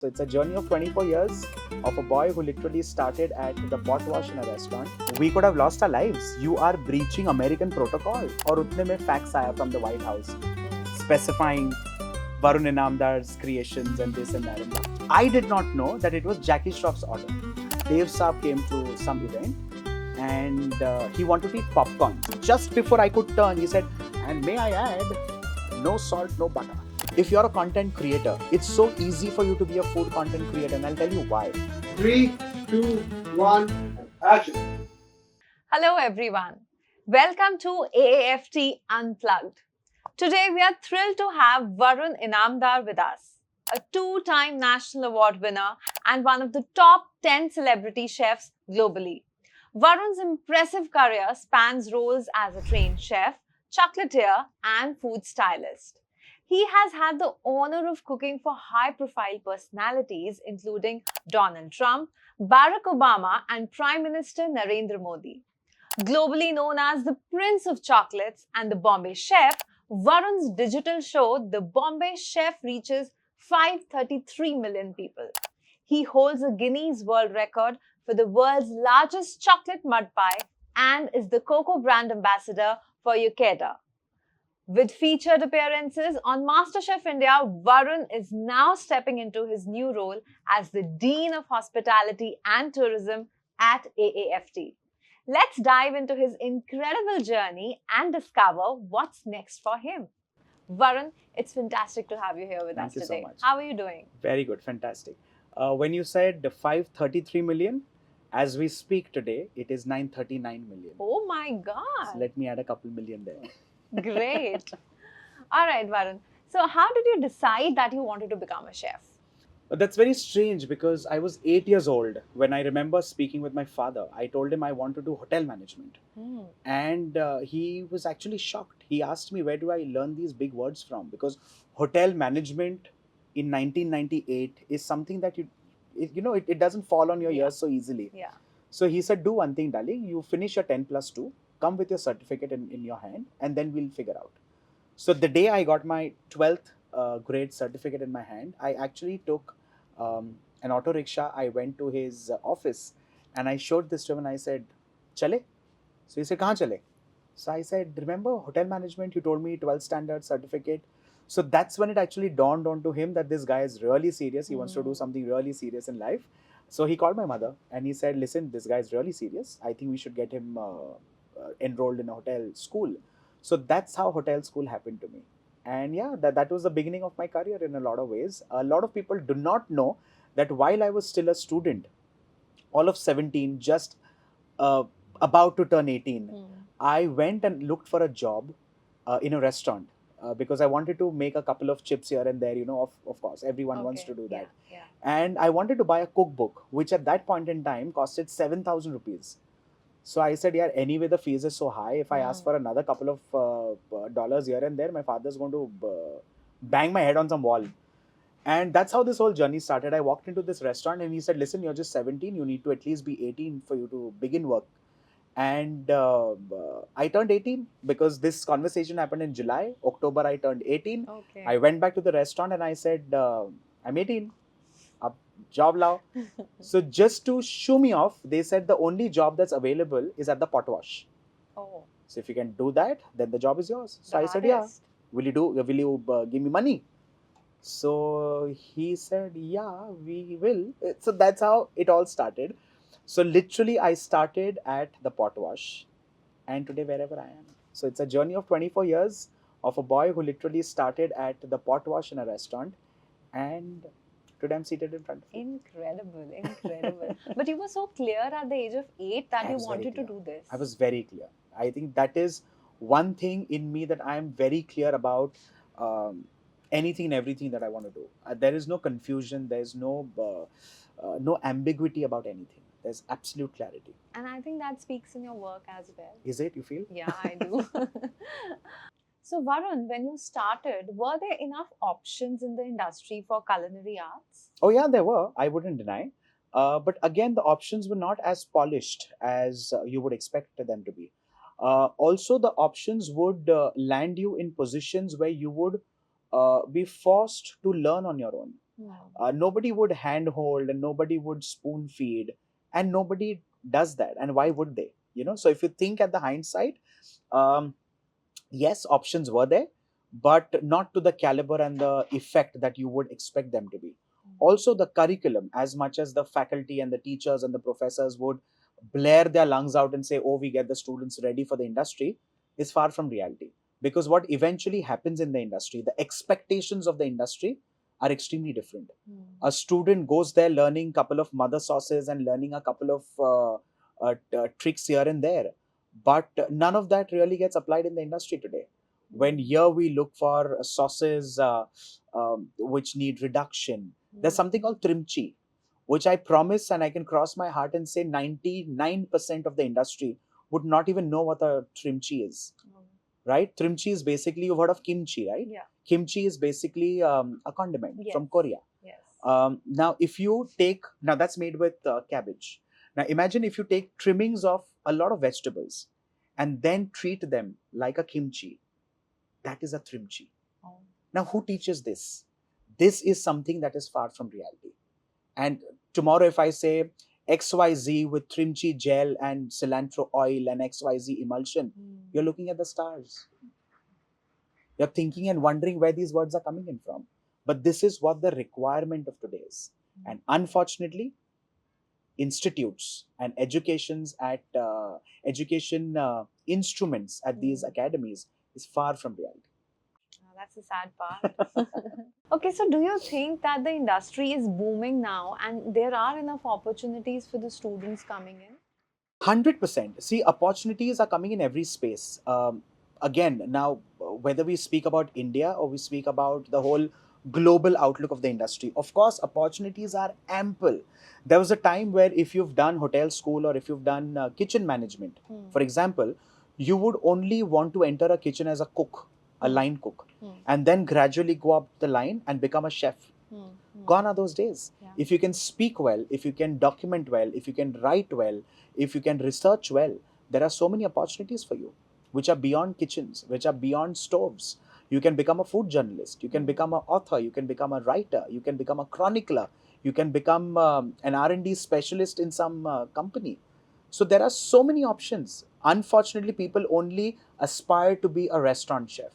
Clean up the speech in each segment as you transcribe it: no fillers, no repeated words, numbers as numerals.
So it's a journey of 24 years of a boy who literally started at the pot wash in a restaurant. We could have lost our lives. You are breaching American protocol. और उतने में fax आया from the White House specifying Varun Inamdar's creations and this and that and that. I did not know that it was Jackie Shroff's order. Dave Saab came to some event and he wanted to eat popcorn. Just before I could turn, he said, and may I add, no salt, no butter. If you're a content creator, it's so easy for you to be a food content creator, and I'll tell you why. 3, 2, 1, action. Hello everyone. Welcome to AAFT Unplugged. Today we are thrilled to have Varun Inamdar with us, a two-time national award winner and one of the top 10 celebrity chefs globally. Varun's impressive career spans roles as a trained chef, chocolatier and food stylist. He has had the honor of cooking for high-profile personalities including Donald Trump, Barack Obama and Prime Minister Narendra Modi. Globally known as the Prince of Chocolates and the Bombay Chef, Varun's digital show, The Bombay Chef, reaches 533 million people. He holds a Guinness World Record for the world's largest chocolate mud pie and is the Cocoa brand ambassador for Ukeda. With featured appearances on MasterChef India, Varun is now stepping into his new role as the Dean of Hospitality and Tourism at AAFT. Let's dive into his incredible journey and discover what's next for him. Varun, it's fantastic to have you here with us Thank you today. so much. How are you doing? Very good, fantastic. When you said 533 million, as we speak today, it is 939 million. Oh my God. So let me add a couple million there. Great. All right, Varun. So how did you decide that you wanted to become a chef? But that's very strange because I was 8 years old when I remember speaking with my father. I told him I want to do hotel management. And he was actually shocked. He asked me, where do I learn these big words from? Because hotel management in 1998 is something that it doesn't fall on your ears so easily. Yeah. So he said, do one thing, darling. You finish your 10 plus 2, come with your certificate in your hand, and then we'll figure out. So the day I got my 12th grade certificate in my hand, I actually took an auto rickshaw. I went to his office and I showed this to him and I said, Chale? So he said, Kahan chale? So I said, remember hotel management, you told me 12th standard certificate. So that's when it actually dawned onto him that this guy is really serious. He wants to do something really serious in life. So he called my mother and he said, listen, this guy is really serious. I think we should get him enrolled in a hotel school. So that's how hotel school happened to me. And yeah, that was the beginning of my career in a lot of ways. A lot of people do not know that while I was still a student, all of 17, just about to turn 18, I went and looked for a job in a restaurant because I wanted to make a couple of chips here and there, of course, everyone wants to do that. Yeah. And I wanted to buy a cookbook, which at that point in time costed 7,000 rupees. So I said, yeah, anyway, the fees is so high. If I ask for another couple of dollars here and there, my father's going to bang my head on some wall. And that's how this whole journey started. I walked into this restaurant and he said, listen, you're just 17. You need to at least be 18 for you to begin work. And I turned 18 because this conversation happened in July. October, I turned 18. Okay. I went back to the restaurant and I said, I'm 18. Job lao. So just to shoo me off, they said the only job that's available is at the pot wash. Oh. So if you can do that, then the job is yours. So I said, yeah. Will you give me money? So he said, yeah, we will. So that's how it all started. So literally I started at the pot wash and today wherever I am. So it's a journey of 24 years of a boy who literally started at the pot wash in a restaurant and today I'm seated in front of you. Incredible. But you were so clear at the age of 8 that you wanted to do this. I was very clear. I think that is one thing in me that I am very clear about anything and everything that I want to do. There is no confusion. There is no ambiguity about anything. There's absolute clarity. And I think that speaks in your work as well. Is it? You feel? Yeah, I do. So Varun, when you started, were there enough options in the industry for culinary arts? Oh yeah, there were. I wouldn't deny. But again, the options were not as polished as you would expect them to be. Also, the options would land you in positions where you would be forced to learn on your own. Nobody would handhold and nobody would spoon feed, and nobody does that. And why would they? So if you think at the hindsight, um, yes, options were there, but not to the caliber and the effect that you would expect them to be. Also, the curriculum, as much as the faculty and the teachers and the professors would blare their lungs out and say, oh, we get the students ready for the industry, is far from reality. Because what eventually happens in the industry, the expectations of the industry are extremely different. A student goes there learning a couple of mother sauces and learning a couple of tricks here and there, but none of that really gets applied in the industry today. When here we look for sauces which need reduction, there's something called trimchi, which I promise and I can cross my heart and say 99% of the industry would not even know what a trimchi is. Right? Trimchi is basically, you've heard of kimchi, right? Yeah. Kimchi is basically a condiment from Korea. Yes. Now, if you take, now that's made with cabbage. Now, imagine if you take trimmings of a lot of vegetables and then treat them like a kimchi. That is a trimchi. Oh. Now, who teaches this? This is something that is far from reality. And tomorrow, if I say XYZ with trimchi gel and cilantro oil and XYZ emulsion, you're looking at the stars. You're thinking and wondering where these words are coming in from. But this is what the requirement of today is. And unfortunately, institutes and education instruments at these academies is far from reality. That's the sad part. Okay, so do you think that the industry is booming now and there are enough opportunities for the students coming in? 100%. See, opportunities are coming in every space. Again, now, whether we speak about India or we speak about the whole global outlook of the industry, of course, opportunities are ample. There was a time where if you've done hotel school or if you've done kitchen management, for example, you would only want to enter a kitchen as a cook, a line cook, and then gradually go up the line and become a chef. Gone are those days. Yeah. If you can speak well, if you can document well, if you can write well, if you can research well, there are so many opportunities for you, which are beyond kitchens, which are beyond stoves. You can become a food journalist, you can become an author, you can become a writer, you can become a chronicler, you can become an R&D specialist in some company. So there are so many options. Unfortunately, people only aspire to be a restaurant chef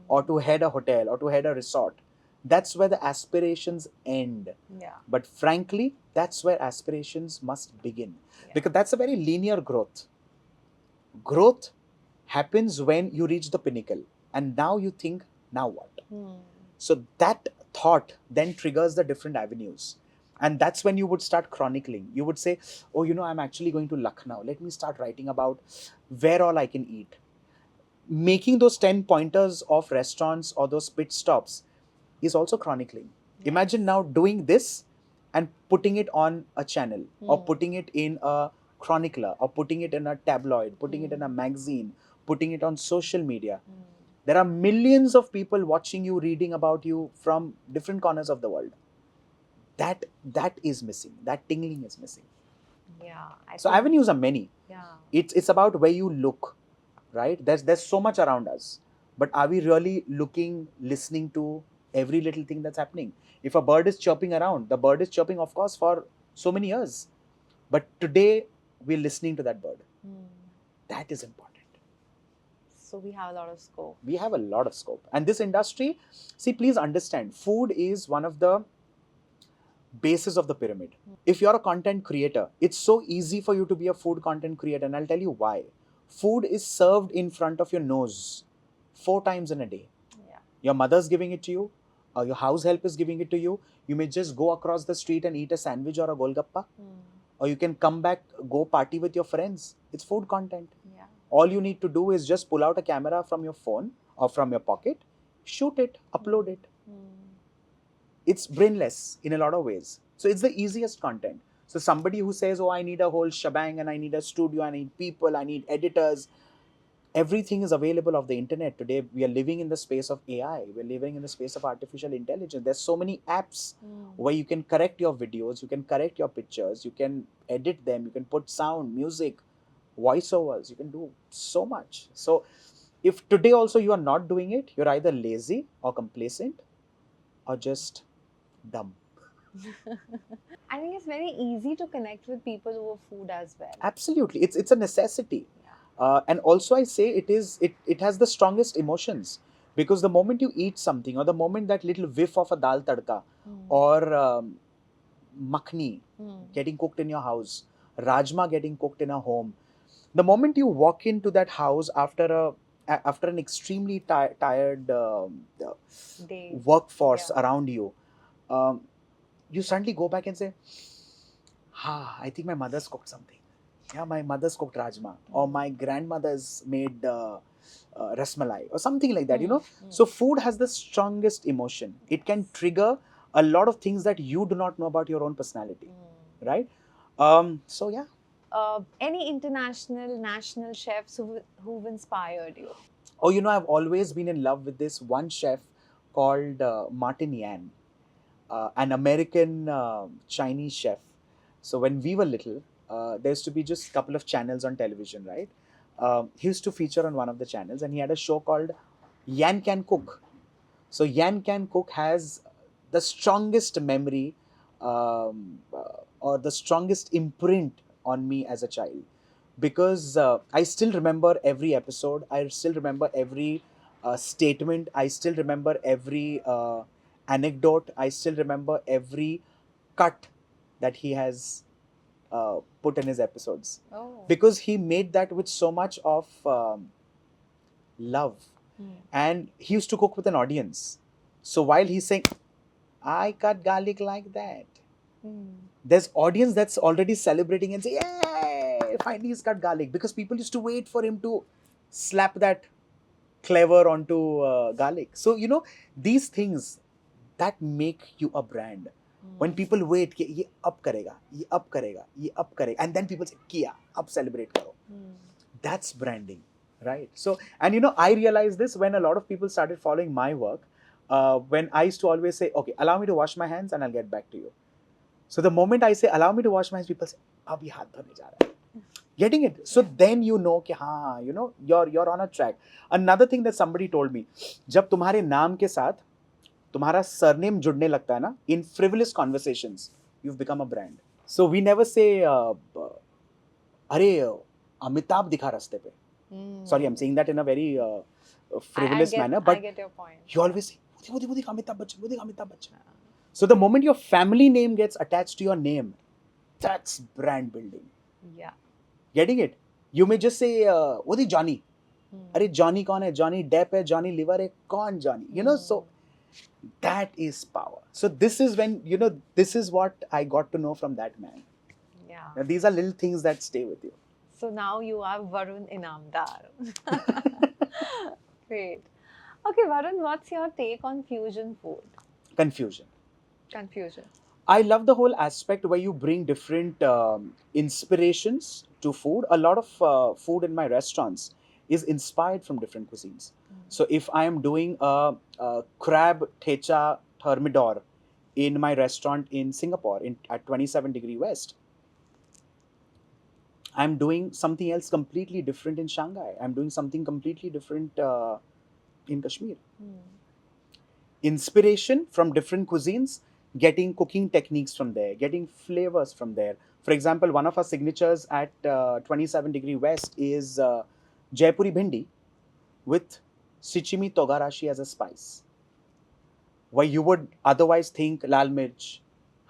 or to head a hotel or to head a resort. That's where the aspirations end. Yeah. But frankly, that's where aspirations must begin. Yeah. Because that's a very linear growth. Growth happens when you reach the pinnacle. And now you think, now what? So that thought then triggers the different avenues. And that's when you would start chronicling. You would say, oh, I'm actually going to Lucknow. Let me start writing about where all I can eat. Making those 10 pointers of restaurants or those pit stops is also chronicling. Yes. Imagine now doing this and putting it on a channel or putting it in a chronicler or putting it in a tabloid, putting it in a magazine, putting it on social media. There are millions of people watching you, reading about you from different corners of the world. That is missing. That tingling is missing. Yeah. So avenues are many. Yeah. It's about where you look, right? There's so much around us. But are we really looking, listening to every little thing that's happening? If a bird is chirping around, the bird is chirping, of course, for so many years. But today, we're listening to that bird. That is important. So we have a lot of scope. We have a lot of scope. And this industry, see, please understand, food is one of the bases of the pyramid. If you're a content creator, it's so easy for you to be a food content creator. And I'll tell you why. Food is served in front of your nose 4 times in a day. Yeah. Your mother's giving it to you, or your house help is giving it to you. You may just go across the street and eat a sandwich or a golgappa. Or you can come back, go party with your friends. It's food content. Yeah. All you need to do is just pull out a camera from your phone or from your pocket, shoot it, upload it. It's brainless in a lot of ways. So it's the easiest content. So somebody who says, oh, I need a whole shebang and I need a studio, I need people, I need editors. Everything is available of the internet today. We are living in the space of AI. We're living in the space of artificial intelligence. There's so many apps where you can correct your videos, you can correct your pictures, you can edit them, you can put sound, music, voiceovers, you can do so much. So if today also you are not doing it, you're either lazy or complacent or just dumb. I think it's very easy to connect with people over food as well. Absolutely, it's a necessity. Yeah. And also I say it has the strongest emotions, because the moment you eat something, or the moment that little whiff of a dal tadka, or makhni getting cooked in your house, rajma getting cooked in a home, the moment you walk into that house after after an extremely tired Day. workforce Yeah. around you, um, you suddenly go back and say, I think my mother's cooked something. Yeah, my mother's cooked rajma, or my grandmother's made rasmalai, or something like that, you know. So food has the strongest emotion. It can trigger a lot of things that you do not know about your own personality, right? So yeah. Any international, national chefs who've inspired you? Oh, you know, I've always been in love with this one chef called Martin Yan, an American Chinese chef. So when we were little, there used to be just a couple of channels on television, right? He used to feature on one of the channels, and he had a show called Yan Can Cook. So Yan Can Cook has the strongest memory, or the strongest imprint on me as a child, because I still remember every episode. I still remember every statement. I still remember every anecdote. I still remember every cut that he has put in his episodes, Oh. because he made that with so much of love, and he used to cook with an audience. So while he's saying, I cut garlic like that, there's audience that's already celebrating and say, yay, finally he's cut garlic, because people used to wait for him to slap that clever onto garlic. So you know, these things that make you a brand. When people wait कि ये अब करेगा, ये अब करेगा, ये अब करेगा, and then people say किया, अब celebrate करो. That's branding, right? So, and you know, I realized this when a lot of people started following my work. When I used to always say, okay, allow me to wash my hands and I'll get back to you. So the moment I say, allow me to wash my hands, people say, abhi haath dhone ja raha hai. Getting it? So then you know कि हाँ, you know, you're on a track. Another thing that somebody told me, जब तुम्हारे नाम के साथ तुम्हारा surname जुड़ने लगता है ना, in frivolous conversations, you've become a brand. So we never say, अरे अमिताभ दिखा रास्ते पे. Sorry, I'm saying that in a very frivolous manner, but I get your point. you always say, वो देख अमिताभ बच्चन, वो देख Amitabh Bachchan. So the moment your family name gets attached to your name, that's brand building. Yeah. Getting it? You may just say, वो देख Johnny. अरे Johnny कौन है? Johnny Depp है, Johnny Liver है, कौन Johnny? You know, so that is power. So this is when, you know, this is what I got to know from that man. Yeah. Now, these are little things that stay with you. So now you are Varun Inamdar. Great. Okay, Varun, what's your take on fusion food? Confusion. Confusion. I love the whole aspect where you bring different inspirations to food. A lot of food in my restaurants is inspired from different cuisines. So if I am doing a crab thecha thermidor in my restaurant in Singapore at 27 degree west, I'm doing something else completely different in Shanghai. I'm doing something completely different in Kashmir. Inspiration from different cuisines, getting cooking techniques from there, getting flavors from there. For example, one of our signatures at 27 degree west is Jaipuri bhindi with Sichimi Togarashi as a spice, where you would otherwise think lal mirch,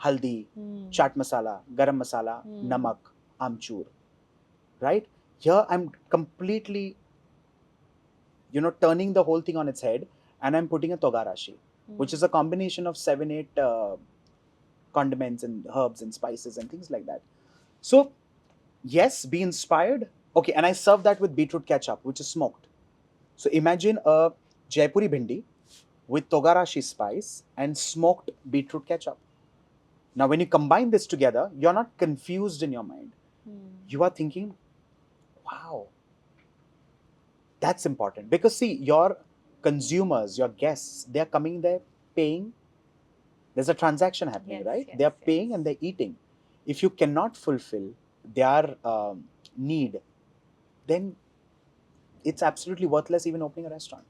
haldi, chaat masala, garam masala, namak, amchur, right? Here I'm completely, you know, turning the whole thing on its head, and I'm putting a togarashi, which is a combination of 7 8 condiments and herbs and spices and things like that. So yes, be inspired. Okay, and I serve that with beetroot ketchup, which is smoked. So imagine a Jaipuri bhindi with togarashi spice and smoked beetroot ketchup. Now when you combine this together, you're not confused in your mind. You are thinking, wow, that's important, because see, your consumers, your guests, they're coming there paying. There's a transaction happening, Yes, right? yes, They're paying yes. and they're eating. If you cannot fulfill their need, then it's absolutely worthless even opening a restaurant.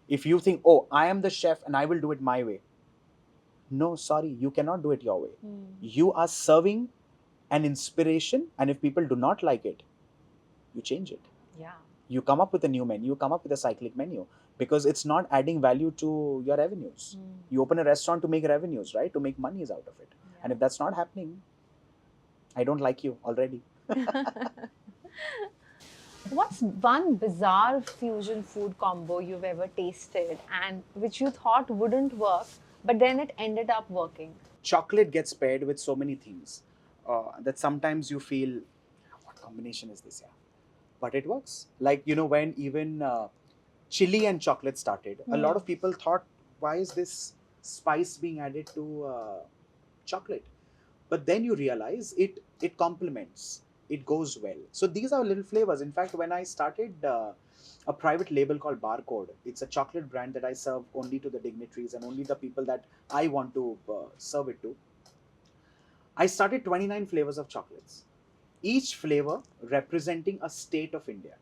If you think, oh, I am the chef and I will do it my way, No, sorry, you cannot do it your way. You are serving an inspiration, and if people do not like it, you change it. Yeah. You come up with a new menu, you come up with a cyclic menu, because it's not adding value to your revenues. You open a restaurant to make revenues, right? To make monies out of it. And if that's not happening, I don't like you already. What's one bizarre fusion food combo you've ever tasted and which you thought wouldn't work, but then it ended up working? Chocolate gets paired with so many things that sometimes you feel, what combination is this? Yeah, but it works. Like, when even chili and chocolate started, a lot of people thought, why is this spice being added to chocolate? But then you realize it complements, it goes well. So these are little flavors. In fact, when I started a private label called Barcode, it's a chocolate brand that I serve only to the dignitaries and only the people that I want to serve it to. I started 29 flavors of chocolates, each flavor representing a state of India.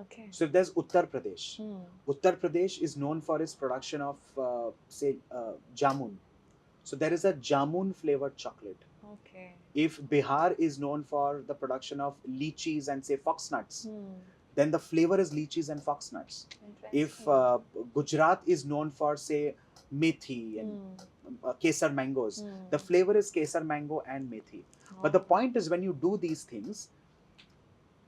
Okay. So if there's Uttar Pradesh, Uttar Pradesh is known for its production of, say, jamun. So there is a jamun flavored chocolate. Okay. If Bihar is known for the production of lychees and, say, foxnuts, then the flavor is lychees and foxnuts. If Gujarat is known for, say, methi and kesar mangoes, the flavor is kesar mango and methi. But the point is, when you do these things,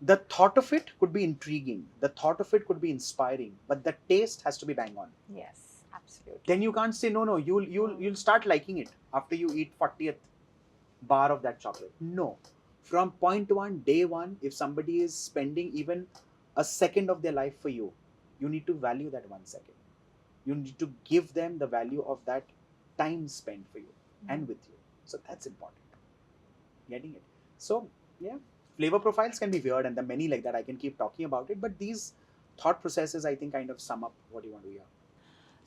the thought of it could be intriguing, the thought of it could be inspiring, but the taste has to be bang on. Yes, absolutely. Then you can't say no. You'll start liking it after you eat 40th bar of that chocolate. No. From point one, day one, if somebody is spending even a second of their life for you, you need to value that 1 second. You need to give them the value of that time spent for you and with you. So that's important. Getting it. So, yeah, flavor profiles can be weird, and there are many like that. I can keep talking about it, but these thought processes, I think, kind of sum up what you want to hear.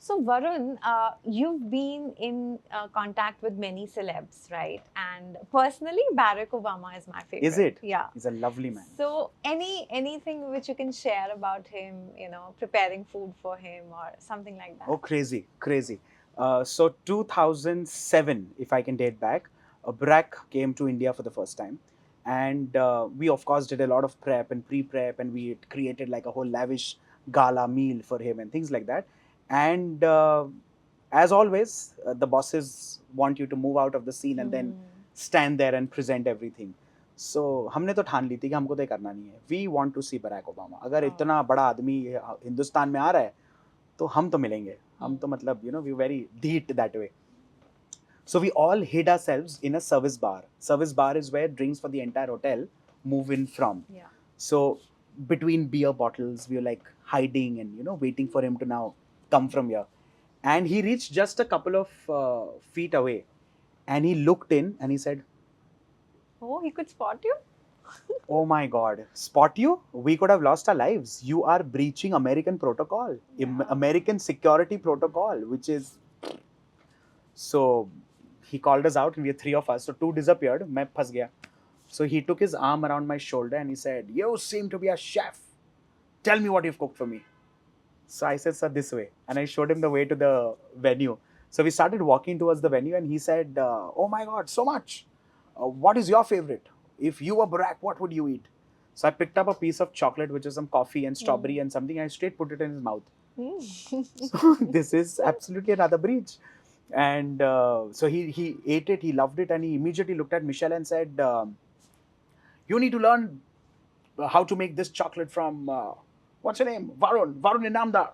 So, Varun, you've been in contact with many celebs, right? And personally, Barack Obama is my favorite. Is it? Yeah. He's a lovely man. So, anything which you can share about him, preparing food for him or something like that? Oh, crazy. So 2007, if I can date back, Barack came to India for the first time. And we, of course, did a lot of prep and pre-prep, and we created like a whole lavish gala meal for him and things like that. And as always, the bosses want you to move out of the scene and then stand there and present everything. So हमने तो ठान ली थी कि हमको तो ये करना नहीं है. We want to see Barack Obama. अगर इतना बड़ा आदमी हिंदुस्तान में आ रहा है, तो हम तो मिलेंगे. हम तो मतलब, we very deep that way. So we all hid ourselves in a service bar. Service bar is where drinks for the entire hotel move in from. Yeah. So between beer bottles, we were like hiding and, waiting for him to now come from here. And he reached just a couple of feet away, and he looked in and he said, Oh, he could spot you? oh my God, spot you? We could have lost our lives. You are breaching American protocol, American security protocol, which is... So he called us out, and we were 3 of us. So 2 disappeared. Main phas gaya. So he took his arm around my shoulder and he said, you seem to be a chef. Tell me what you've cooked for me. So I said, sir, this way. And I showed him the way to the venue. So we started walking towards the venue, and he said, oh my God, so much. What is your favorite? If you were Barack, what would you eat? So I picked up a piece of chocolate, which is some coffee and strawberry and something. I straight put it in his mouth. So this is absolutely another breach. And so he ate it, he loved it, and he immediately looked at Michelle and said, you need to learn how to make this chocolate from, what's your name? Varun Inamdar.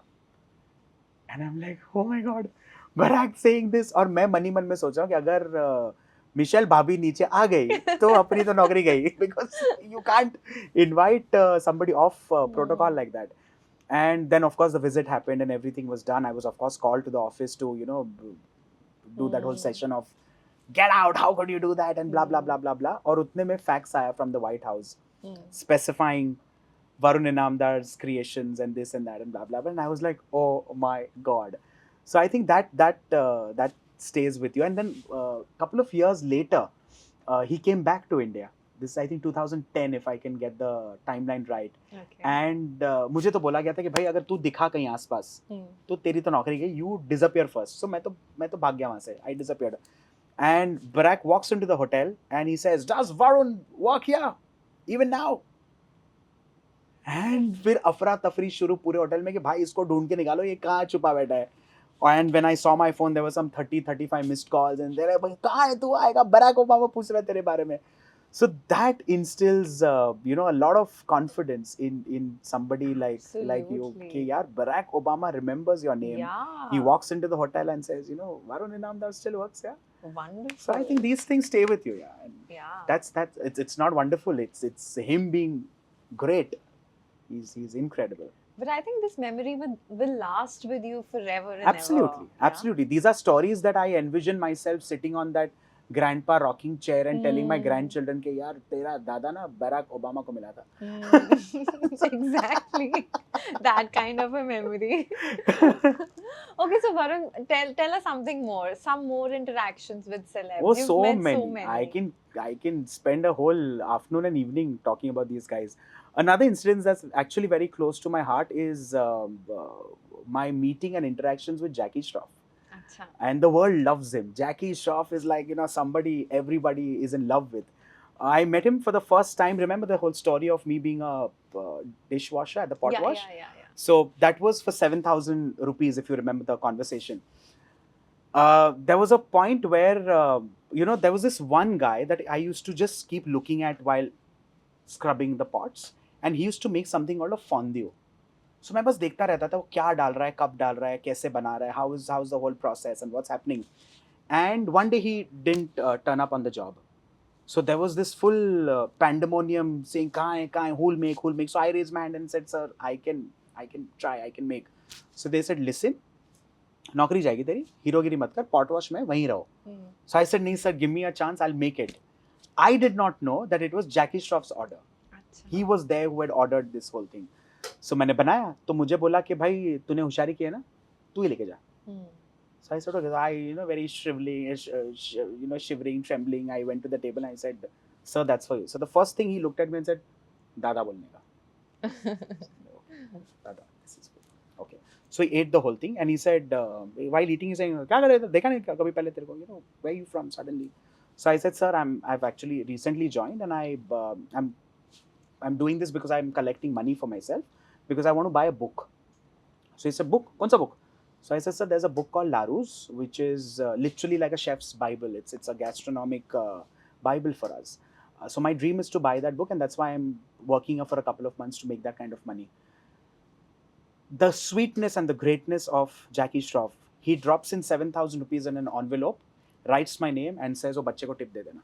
And I'm like, oh my God, Barack saying this. और मैं money मन में सोच रहा हूँ कि अगर Michel भाभी नीचे आ गई तो अपनी तो नौकरी गई, because you can't invite somebody off protocol like that. And then, of course, the visit happened and everything was done. I was, of course, called to the office to, do that whole session of get out, how could you do that, and blah, blah, blah, blah, blah. और उतने में fax आया from the White House specifying Varun Inamdar's creations and this and that and blah, blah, blah. And I was like, oh my God. So I think that stays with you. And then a couple of years later, he came back to India. This is I think 2010 if I can get the timeline right. Okay. And मुझे तो बोला गया था कि भाई अगर तू दिखा कहीं आसपास तो तेरी तो नौकरी गई, you disappear first. So मैं तो भाग गया वहाँ से. I disappeared. And Barack walks into the hotel and he says, "Does Varun work here even now?" And फिर अफरा तफरी शुरू पूरे होटल में कि भाई इसको ढूंढ के निकालो, ये कहाँ छुपा बैठा है. And when I saw my phone, there were some 30-35 missed calls, and they're like, कहाँ है तू, आएगा, बराक ओबामा पूछ रहा है तेरे बारे में. So that instills, a lot of confidence in somebody like you. Absolutely. कि यार, Barack Obama remembers your name. Yeah. He walks into the hotel and says, Varun Inamdar still works here. Wonderful. So I think these things stay with you, yeah. And Yeah. that's it's not wonderful. It's him being great. He's incredible. But I think this memory will last with you forever and Absolutely, ever. absolutely. These are stories that I envision myself sitting on that grandpa rocking chair and telling my grandchildren कि यार तेरा दादा ना Barack Obama को मिला था. Exactly. That kind of a memory. Okay, so Varun, tell us something more. Some more interactions with celebs. Oh, You've so met many. so many. I can spend a whole afternoon and evening talking about these guys. Another incident that's actually very close to my heart is my meeting and interactions with Jackie Shroff. Acha. And the world loves him. Jackie Shroff is like, somebody everybody is in love with. I met him for the first time. Remember the whole story of me being a dishwasher at the pot wash? Yeah. So that was for 7,000 rupees, if you remember the conversation. There was a point where, there was this one guy that I used to just keep looking at while scrubbing the pots. And he used to make something called a fondue. So मैं बस देखता रहता था वो क्या डाल रहा है, कब डाल रहा है, कैसे बना रहा है, how's the whole process and what's happening. And one day he didn't turn up on the job. So there was this full pandemonium saying कहाँ है, who'll make. So I raised my hand and said, sir, I can try, I can make. So they said, listen, नौकरी जाएगी तेरी, हीरोगिरी मत कर, pot wash में वहीं रहो. So I said, नहीं sir, give me a chance, I'll make it. I did not know that it was Jackie Shroff's order. He was there who had ordered this whole thing. So मैंने बनाया तो मुझे बोला कि भाई तूने होशियारी की है ना, तू ही लेके जा. So I said, okay. So I, very shivering, trembling, I went to the table and I said, sir, that's for you. So the first thing he looked at me and said, Dada bolne ka. Dada, this is good. Okay. So he ate the whole thing and he said, while eating, he's saying, क्या कर रहे थे? देखा नहीं कभी पहले तेरे को? Where are you from suddenly? So I said, sir, I've actually recently joined and I'm doing this because I'm collecting money for myself because I want to buy a book. So he said, book? कौन सा book? So I said, sir, there's a book called Larousse, which is literally like a chef's Bible. It's a gastronomic Bible for us. So my dream is to buy that book, and that's why I'm working for a couple of months to make that kind of money. The sweetness and the greatness of Jackie Shroff. He drops in 7,000 rupees in an envelope, writes my name, and says, "Oh, बच्चे को tip दे देना."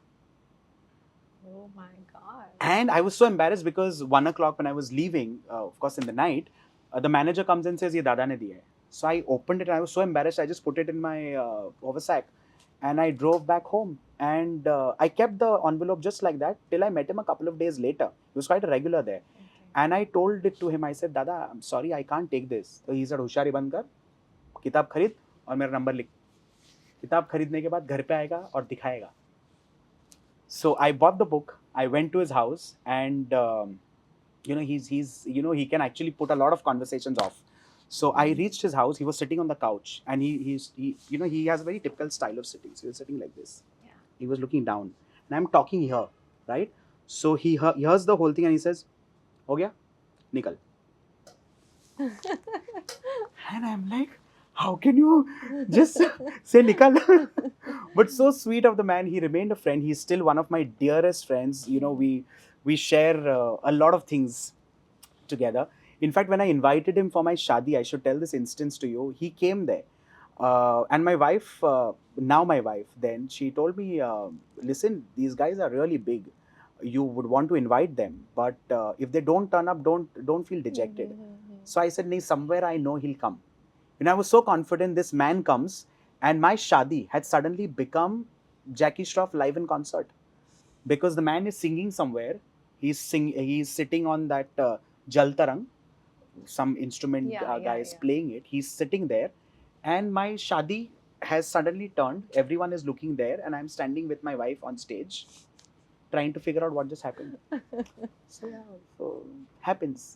Oh my God. And I was so embarrassed because 1 o'clock when I was leaving, of course in the night, the manager comes and says, "ये दादा ने दिया है." So I opened it and I was so embarrassed. I just put it in my oversack and I drove back home. And I kept the envelope just like that till I met him a couple of days later. He was quite a regular there. Okay. And I told it to him. I said, Dada, I'm sorry, I can't take this. So he said, होशियारी बंद कर, किताब खरीद और मेरा number लिख. किताब खरीदने के बाद घर पे आएगा और दिखाएगा. So I bought the book. I went to his house and he can actually put a lot of conversations off. So I reached his house. He was sitting on the couch, and he has a very typical style of sitting. So he was sitting like this. Yeah. He was looking down, and I'm talking here, right? So he hears the whole thing, and he says, "हो गया, निकल." And I'm like, how can you just say nikal? But so sweet of the man. He remained a friend. He's still one of my dearest friends. We share a lot of things together. In fact, when I invited him for my shadi, I should tell this instance to you. He came there, and my wife, now my wife, then she told me, "Listen, these guys are really big. You would want to invite them, but if they don't turn up, don't feel dejected." So I said, "Nee, somewhere I know he'll come." And I was so confident. This man comes, and my shadi had suddenly become Jackie Shroff live in concert because the man is singing somewhere. He's sitting on that jal tarang. Some instrument guy is playing it. He's sitting there, and my shadi has suddenly turned. Everyone is looking there, and I'm standing with my wife on stage, trying to figure out what just happened. So yeah, so happens.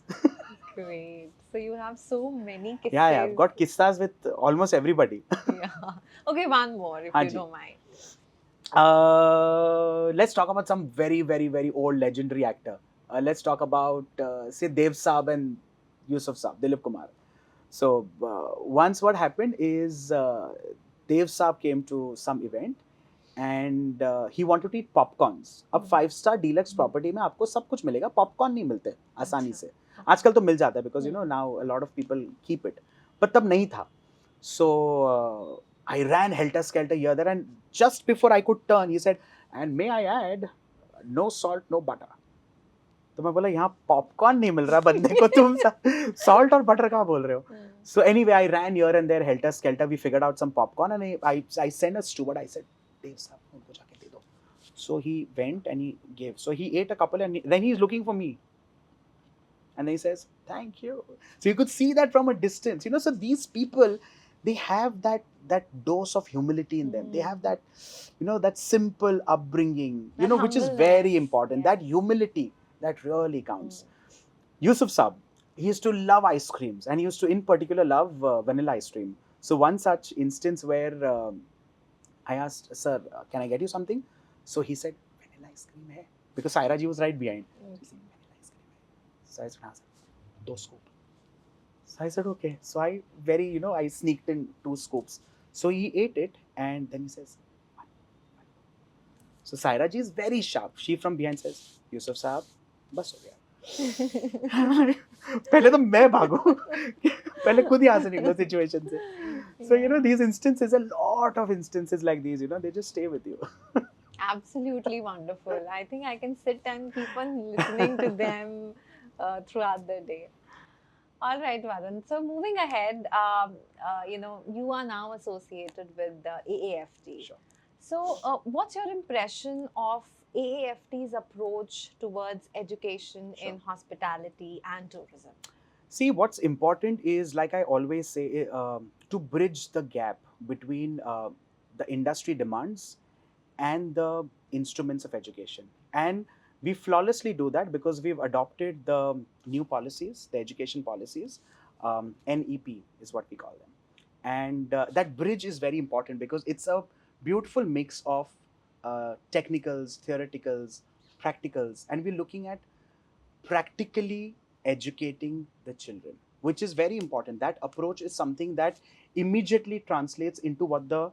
Great. So you have so many kisses. Yeah, I've got kissas with almost everybody. Yeah. Okay, one more if you Hanji. don't mind. Let's talk about some very, very, very old legendary actor. Let's talk about, say, Dev Saab and Yusuf Saab, Dilip Kumar. So, once what happened is Dev Saab came to some event and he wanted to eat popcorns. अब 5-star deluxe property में आपको सब कुछ मिलेगा, popcorn नहीं मिलते आसानी से. आजकल तो मिल जाता है because you know now a lot of people keep it. But तब नहीं था. So I ran helter skelter here there, and just before I could turn, he said, "And may I add, no salt, no butter." तो मैं बोला यहाँ popcorn नहीं मिल रहा बंदे को, तुम सॉल्ट और बटर कहाँ बोल रहे हो? So anyway, I ran here and there helter skelter. We figured out some popcorn and I sent a steward. I said, "Dev साहब उनको जाके दे दो." So he went and he gave. So he ate a couple and then he's looking for me. And then he says, "Thank you." So you could see that from a distance. You know, so these people, they have that dose of humility in them. They have that, you know, that simple upbringing, you That know, which is humbleness. very important. Yeah. That humility, that really counts. Yusuf Saab, he used to love ice creams and he used to, in particular, love vanilla ice cream. So one such instance where I asked, "Sir, can I get you something?" So he said, "Vanilla ice cream hai," because Saira ji was right behind. He said, "Vanilla ice cream hai." So I said, "हाँ sir, 2 scoop." So I said, "Okay." So I I sneaked in 2 scoops. So he ate it and then he says, "One, one." So Saira ji is very sharp. She from behind says, "Yusuf Saab, बस हो गया." पहले तो मैं भागूं, पहले खुद यहाँ से निकलो सिचुएशन से. So you know these instances, a lot of instances like these, you know, they just stay with you. Absolutely wonderful. I think I can sit and keep on listening to them throughout the day. All right, Varun. So moving ahead, you are now associated with the AAFT. Sure. So what's your impression of AAFT's approach towards education Sure. in hospitality and tourism? See, what's important is, like I always say, to bridge the gap between the industry demands and the instruments of education. And we flawlessly do that because we've adopted the new policies, the education policies. NEP is what we call them. And that bridge is very important because it's a beautiful mix of technicals, theoreticals, practicals, and we're looking at practically educating the children, which is very important. That approach is something that immediately translates into what the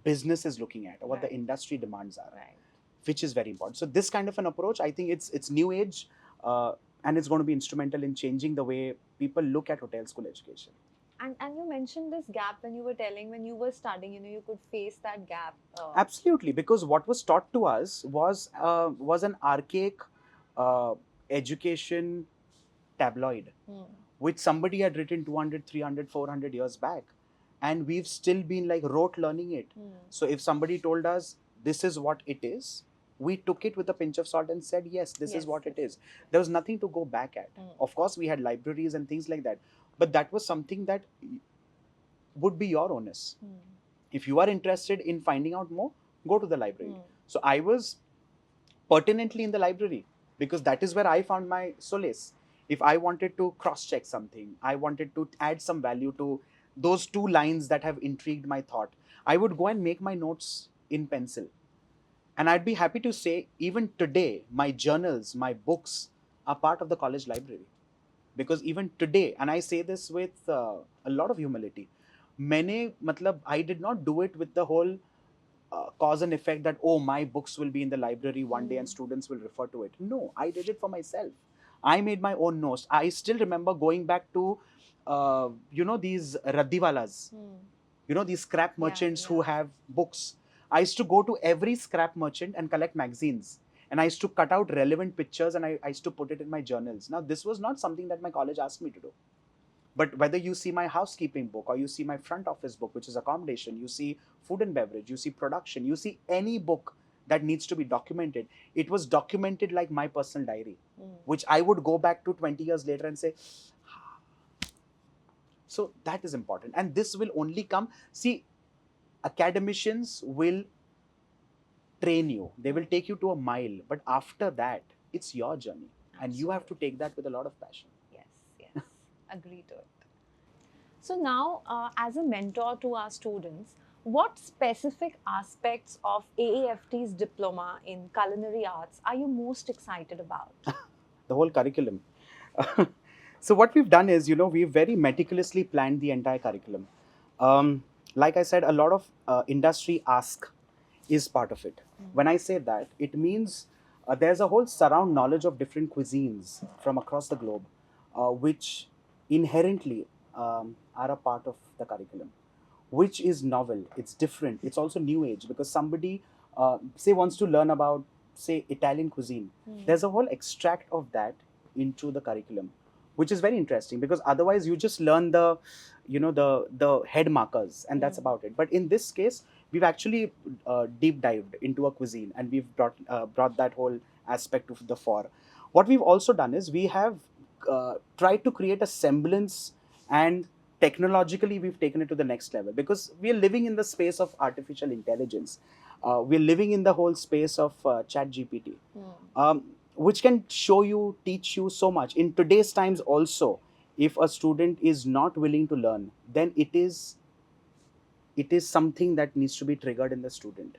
business is looking at or what the Right. industry demands are, Right. which is very important. So this kind of an approach, I think it's new age, and it's going to be instrumental in changing the way people look at hotel school education. And you mentioned this gap when you were telling when you were studying, you could face that gap. Absolutely, because what was taught to us was an archaic education tabloid, which somebody had written 200, 300, 400 years back. And we've still been like rote learning it. So if somebody told us this is what it is, we took it with a pinch of salt and said, yes, this is Yes, what it yes. is. There was nothing to go back at. Of course, we had libraries and things like that. But that was something that would be your onus. If you are interested in finding out more, go to the library. So I was pertinently in the library because that is where I found my solace. If I wanted to cross check something, I wanted to add some value to those 2 lines that have intrigued my thought, I would go and make my notes in pencil. And I'd be happy to say, even today, my journals, my books are part of the college library. Because even today, and I say this with a lot of humility, I did not do it with the whole cause and effect that, oh, my books will be in the library one day and students will refer to it. No, I did it for myself. I made my own notes. I still remember going back to, these raddiwalas, these scrap merchants who have books. I used to go to every scrap merchant and collect magazines. And I used to cut out relevant pictures and I used to put it in my journals. Now, this was not something that my college asked me to do. But whether you see my housekeeping book or you see my front office book, which is accommodation, you see food and beverage, you see production, you see any book that needs to be documented, it was documented like my personal diary, which I would go back to 20 years later and say, so that is important. And this will only come, see, academicians will train you. They will take you to a mile, but after that, it's your journey, and you have to take that with a lot of passion. Yes, yes, agree to it. So now, as a mentor to our students, what specific aspects of AAFT's diploma in culinary arts are you most excited about? The whole curriculum. So what we've done is, we've very meticulously planned the entire curriculum. Like I said, a lot of industry ask is part of it. When I say that, it means there's a whole surround knowledge of different cuisines from across the globe, which inherently are a part of the curriculum, which is novel. It's different. It's also new age, because somebody, say, wants to learn about, say, Italian cuisine. There's a whole extract of that into the curriculum, which is very interesting, because otherwise you just learn the head markers, and that's about it. But in this case, we've actually deep dived into a cuisine, and we've brought that whole aspect to the fore. What we've also done is we have tried to create a semblance, and technologically we've taken it to the next level, because we are living in the space of artificial intelligence. We're living in the whole space of chat gpt, which can show you, teach you so much in today's times also. If a student is not willing to learn, then it is something that needs to be triggered in the student,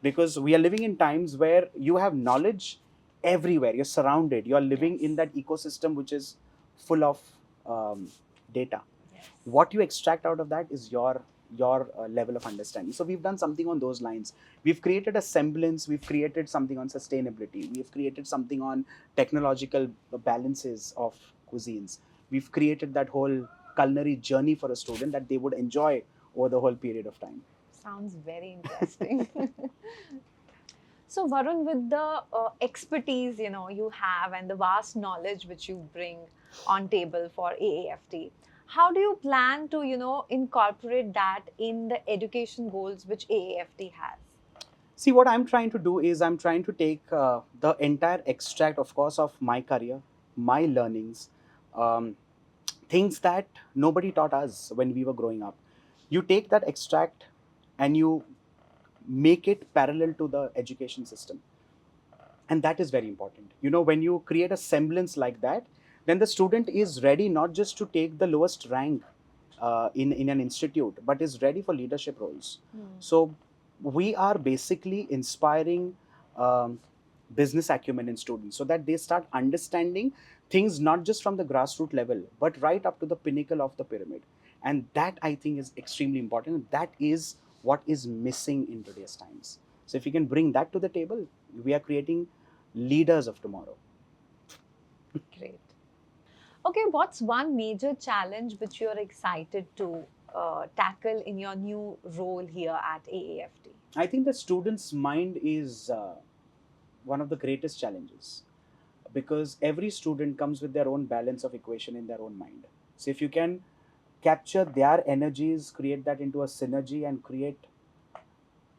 because we are living in times where you have knowledge everywhere. You're surrounded, you're living in that ecosystem which is full of data. What you extract out of that is your level of understanding. So we've done something on those lines. We've created a semblance, we've created something on sustainability, we've created something on technological balances of cuisines. We've created that whole culinary journey for a student that they would enjoy over the whole period of time. Sounds very interesting. So Varun, with the expertise you have and the vast knowledge which you bring on table for AAFT, how do you plan to incorporate that in the education goals which AAFT has? See, what I'm trying to do is I'm trying to take the entire extract, of course, of my career, my learnings, um, things that nobody taught us when we were growing up. You take that extract and you make it parallel to the education system. And that is very important. When you create a semblance like that, then the student is ready not just to take the lowest rank in an institute, but is ready for leadership roles. So we are basically inspiring um, business acumen in students, so that they start understanding things not just from the grassroots level, but right up to the pinnacle of the pyramid. And that, I think, is extremely important. That is what is missing in today's times. So if we can bring that to the table, we are creating leaders of tomorrow. Great. Okay, what's one major challenge which you're excited to tackle in your new role here at AAFT? I think the student's mind is one of the greatest challenges, because every student comes with their own balance of equation in their own mind. So if you can capture their energies, create that into a synergy, and create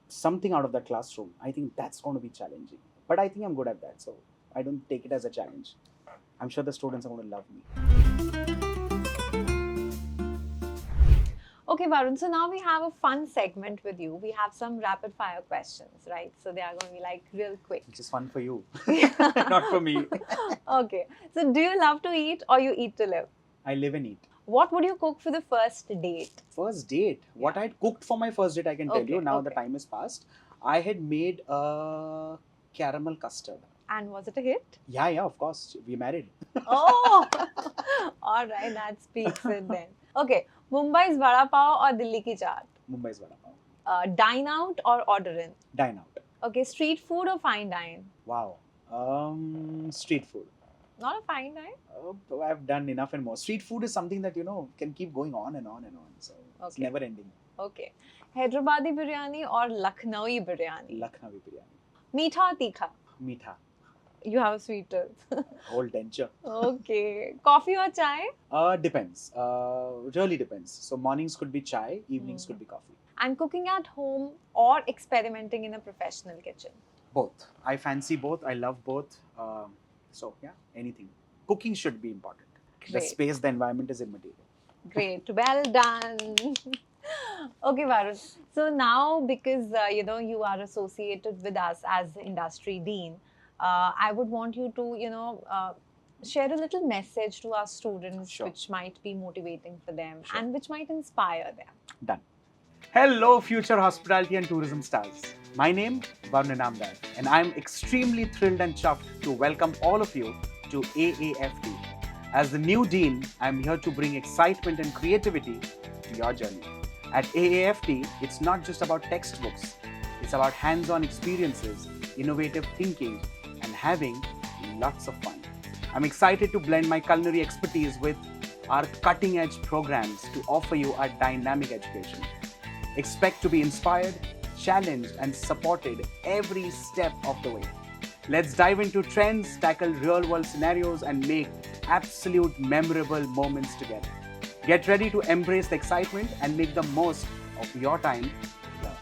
something out of the classroom, I think that's going to be challenging. But I think I'm good at that, so I don't take it as a challenge. I'm sure the students are going to love me. Okay, Varun, so now we have a fun segment with you. We have some rapid fire questions, right? So they are going to be like real quick. Which is fun for you, not for me. Okay, so do you love to eat or you eat to live? I live and eat. What would you cook for the first date? First date? What I had cooked for my first date, I can tell Okay, you. Now the okay. time has passed. I had made a caramel custard. And was it a hit? Yeah, of course. We married. Oh, all right, that speaks it then. Okay, Mumbai's vada pav or Delhi ki chaat? Mumbai's vada pav. Dine out or order in? Dine out. Okay, street food or fine dine? Wow. Street food. Not a fine dine? I've done enough and more. Street food is something that, can keep going on and on and on. So it's Okay. never ending. Okay. Hyderabadi biryani or Lucknowi biryani? Lucknowi biryani. Meetha or tikha? Meetha. You have a sweet tooth. Whole denture. Okay. Coffee or chai? Depends. Really depends. So mornings could be chai, evenings could be coffee. And cooking at home or experimenting in a professional kitchen? Both. I fancy both. I love both. So yeah, anything. Cooking should be important. The Great. space, the environment is immaterial. Great. Well done. Okay, Varun. So now, because you are associated with us as the industry dean, I would want you to share a little message to our students, Sure. which might be motivating for them Sure. and which might inspire them. Done. Hello, future hospitality and tourism stars. My name Varun Inamdar, and I'm extremely thrilled and chuffed to welcome all of you to AAFT. As the new dean, I'm here to bring excitement and creativity to your journey. At AAFT, it's not just about textbooks, it's about hands-on experiences, innovative thinking, and having lots of fun. I'm excited to blend my culinary expertise with our cutting-edge programs to offer you a dynamic education. Expect to be inspired, challenged, and supported every step of the way. Let's dive into trends, tackle real world scenarios, and make absolute memorable moments together. Get ready to embrace the excitement and make the most of your time here.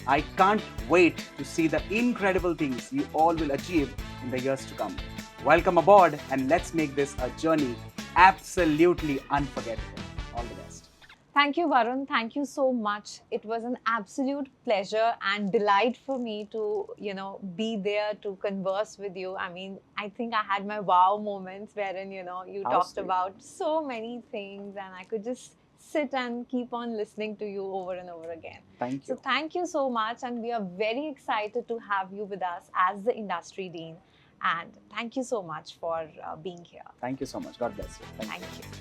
I can't wait to see the incredible things you all will achieve in the years to come. Welcome aboard, and let's make this a journey absolutely unforgettable. All the best. Thank you, Varun. Thank you so much. It was an absolute pleasure and delight for me to, be there to converse with you. I mean, I think I had my wow moments wherein, you How talked sweet. about so many things and I could just sit and keep on listening to you over and over again. Thank So you. thank you so much. And we are very excited to have you with us as the industry dean. And thank you so much for being here. Thank you so much. God bless you. Thank you. Thank you.